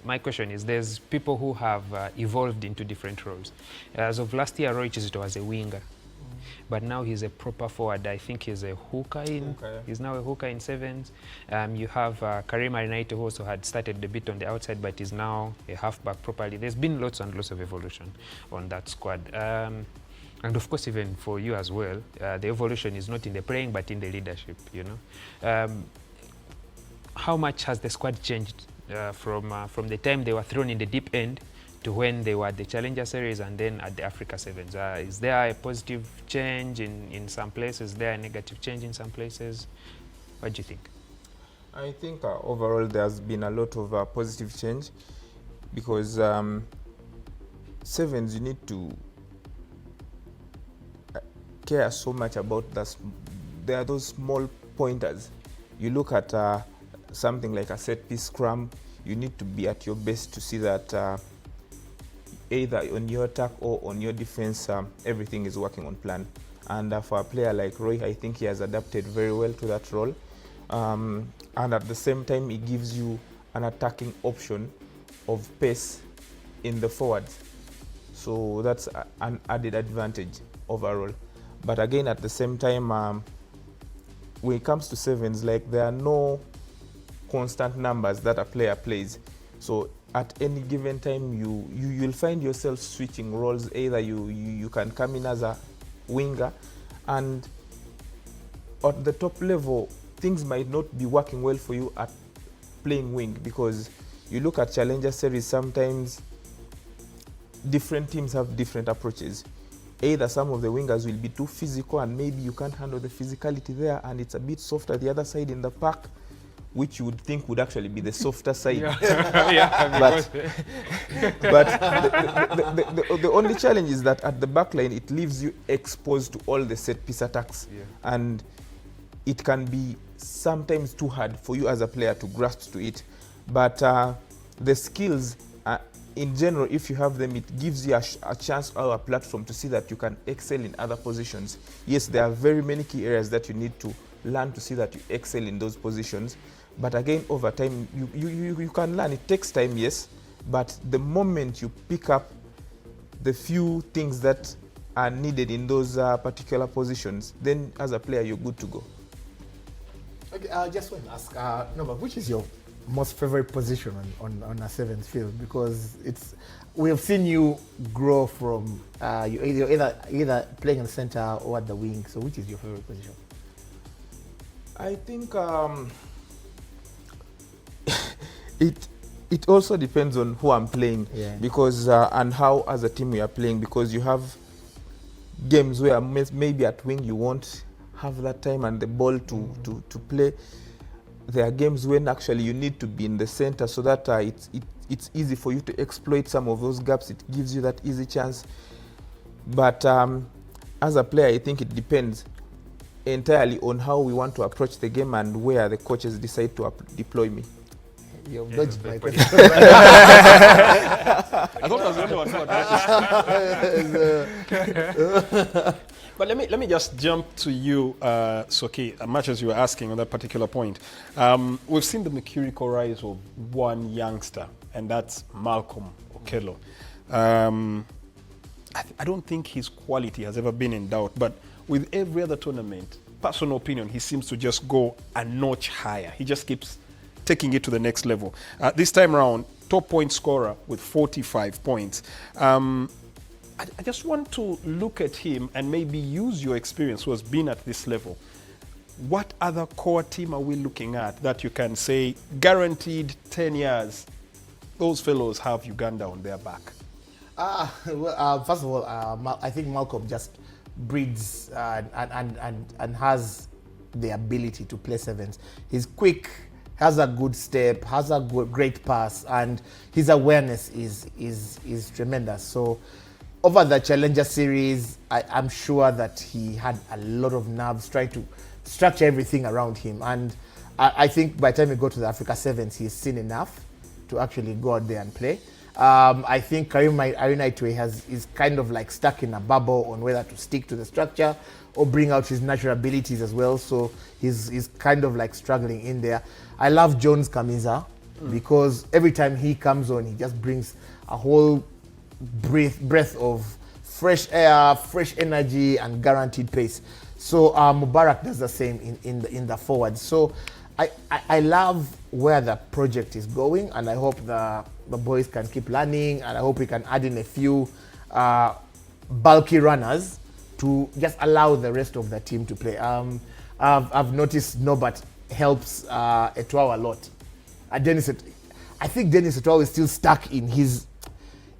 my question is, there's people who have evolved into different roles. As of last year, Roy Chizito was a winger. But now he's a proper forward. I think he's a hooker he's now a hooker in sevens. You have Karim Arinaito, who also had started a bit on the outside, but is now a halfback properly. There's been lots and lots of evolution on that squad. And of course, even for you as well, the evolution is not in the playing, but in the leadership, you know. How much has the squad changed from the time they were thrown in the deep end to when they were at the Challenger Series and then at the Africa Sevens? Is there a positive change in some places? Is there a negative change in some places? What do you think? I think overall there's been a lot of positive change, because sevens, you need to care so much about that. There are those small pointers. You look at something like a set piece scrum, you need to be at your best to see that either on your attack or on your defense, everything is working on plan. And for a player like Roy, I think he has adapted very well to that role. And at the same time, it gives you an attacking option of pace in the forwards. So that's an added advantage overall. But again, at the same time, when it comes to sevens, like, there are no constant numbers that a player plays. So at any given time, you'll find yourself switching roles. Either you can come in as a winger, and at the top level, things might not be working well for you at playing wing, because you look at Challenger Series, sometimes different teams have different approaches. Either some of the wingers will be too physical and maybe you can't handle the physicality there, and it's a bit softer the other side in the pack, which you would think would actually be the softer side. But the only challenge is that at the back line, it leaves you exposed to all the set piece attacks. And it can be sometimes too hard for you as a player to grasp to it. But the skills, in general, if you have them, it gives you a chance or a platform to see that you can excel in other positions. Yes, there are very many key areas that you need to learn to see that you excel in those positions. But again, over time, you can learn. It takes time, yes, but the moment you pick up the few things that are needed in those particular positions, then as a player, you're good to go. Okay, I just want to ask, Nobert, which is your most favorite position on a seventh field? Because we have seen you grow from you either playing in the center or at the wing. So which is your favorite position? I think it also depends on who I'm playing, because and how as a team we are playing, because you have games where maybe at wing you won't have that time and the ball to play. There are games when actually you need to be in the center, so that it's easy for you to exploit some of those gaps. It gives you that easy chance. But as a player, I think it depends entirely on how we want to approach the game and where the coaches decide to deploy me. You've dodged my question. I thought I was the only one who had But let me just jump to you, Soki, much as you were asking on that particular point. We've seen the mercurial rise of one youngster, and that's Malcolm Okello. I don't think his quality has ever been in doubt, but with every other tournament, personal opinion, he seems to just go a notch higher. He just keeps taking it to the next level. This time around, top point scorer with 45 points. I just want to look at him and maybe use your experience who has been at this level. What other core team are we looking at that you can say, guaranteed 10 years, those fellows have Uganda on their back? First of all, I think Malcolm just breeds and has the ability to play sevens. He's quick, has a good step, has a great pass, and his awareness is tremendous. So over the Challenger Series, I'm sure that he had a lot of nerves trying to structure everything around him. And I think by the time he got to the Africa Sevens, he's seen enough to actually go out there and play. I think Karim Arinaitwe is kind of like stuck in a bubble on whether to stick to the structure or bring out his natural abilities as well. So he's kind of like struggling in there. I love Jones Kamiza. because every time he comes on, he just brings a whole breath of fresh air, fresh energy, and guaranteed pace. So Wokorach does the same in the forward. So I love where the project is going, and I hope the boys can keep learning, and I hope we can add in a few bulky runners to just allow the rest of the team to play. I've noticed Nobert helps Eto'o a lot. I think Dennis Eto'o is still stuck in his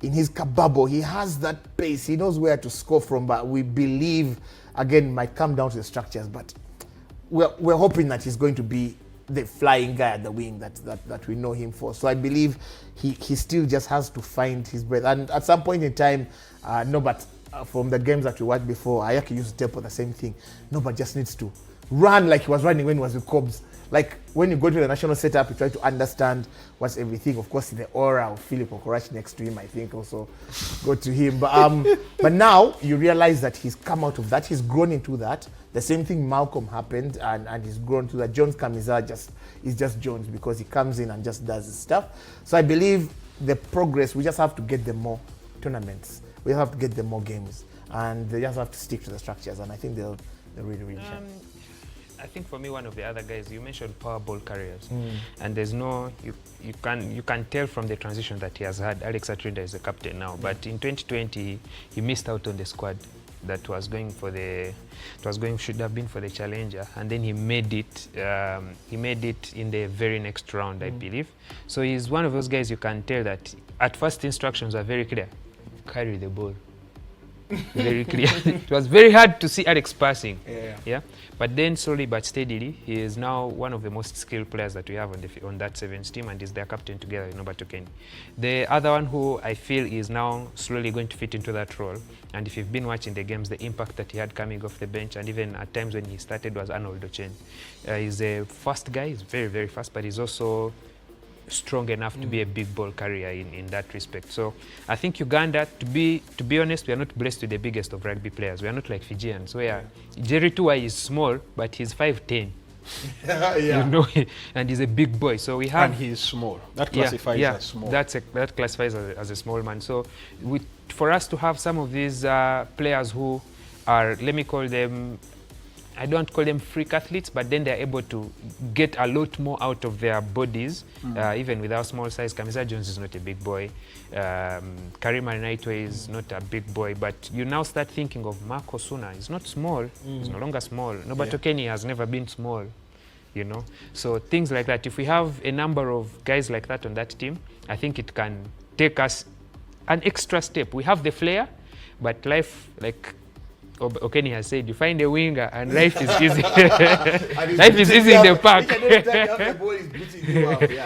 kababo. He has that pace. He knows where to score from, but we believe, again, might come down to the structures. But we're hoping that he's going to be the flying guy at the wing that we know him for. So I believe he still just has to find his breath. And at some point in time, Nobert, from the games that we watched before, Ayaki used to tell for the same thing. Nobert just needs to run like he was running when he was with Cobs. Like when you go to the national setup, you try to understand what's everything. Of course, the aura of Philip Wokorach next to him, I think, also go to him. But now you realize that he's come out of that. He's grown into that. The same thing Malcolm happened, and he's grown to that. Jones Kamiza is just Jones because he comes in and just does his stuff. So I believe the progress, we just have to get them more tournaments. We have to get them more games, and they just have to stick to the structures. And I think they'll really shine. I think for me, one of the other guys, you mentioned power ball carriers, and there's no, you can tell from the transition that he has had. Alex Atrinda is the captain now, but in 2020 he missed out on the squad that was going for should have been for the challenger, and then he made it in the very next round, I believe. So he's one of those guys you can tell that at first instructions are very clear: carry the ball. Very clear. It was very hard to see Alex passing. Yeah. But then slowly but steadily, he is now one of the most skilled players that we have on that sevens team, and is their captain together with Nobert Sexton. The other one who I feel is now slowly going to fit into that role, and if you've been watching the games, the impact that he had coming off the bench, and even at times when he started, was Arnold Ochen. He's a fast guy. He's very, very fast, but he's also strong enough to be a big ball carrier in that respect. So I think Uganda, to be honest, we are not blessed with the biggest of rugby players. We are not like Fijians, where Jerry Tuai is small, but he's 5'10". You know, and he's a big boy. So we have, and he is small. That classifies as small. That classifies as a small man. So for us to have some of these players who are, let me call them, I don't call them freak athletes, but then they're able to get a lot more out of their bodies, even with our small size. Kamiza Jones is not a big boy. Karima Naitwe is not a big boy, but you now start thinking of Marco Suna. He's not small. He's no longer small. Nobert Sexton has never been small, you know. So things like that. If we have a number of guys like that on that team, I think it can take us an extra step. We have the flair, but life, like Okeni has said, you find a winger and life is easy. Life is easy in the park.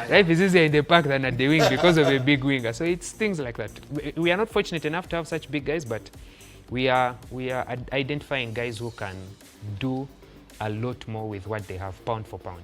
Life is easier in the park than at the wing because of a big winger. So it's things like that. We are not fortunate enough to have such big guys, but we are identifying guys who can do a lot more with what they have, pound for pound.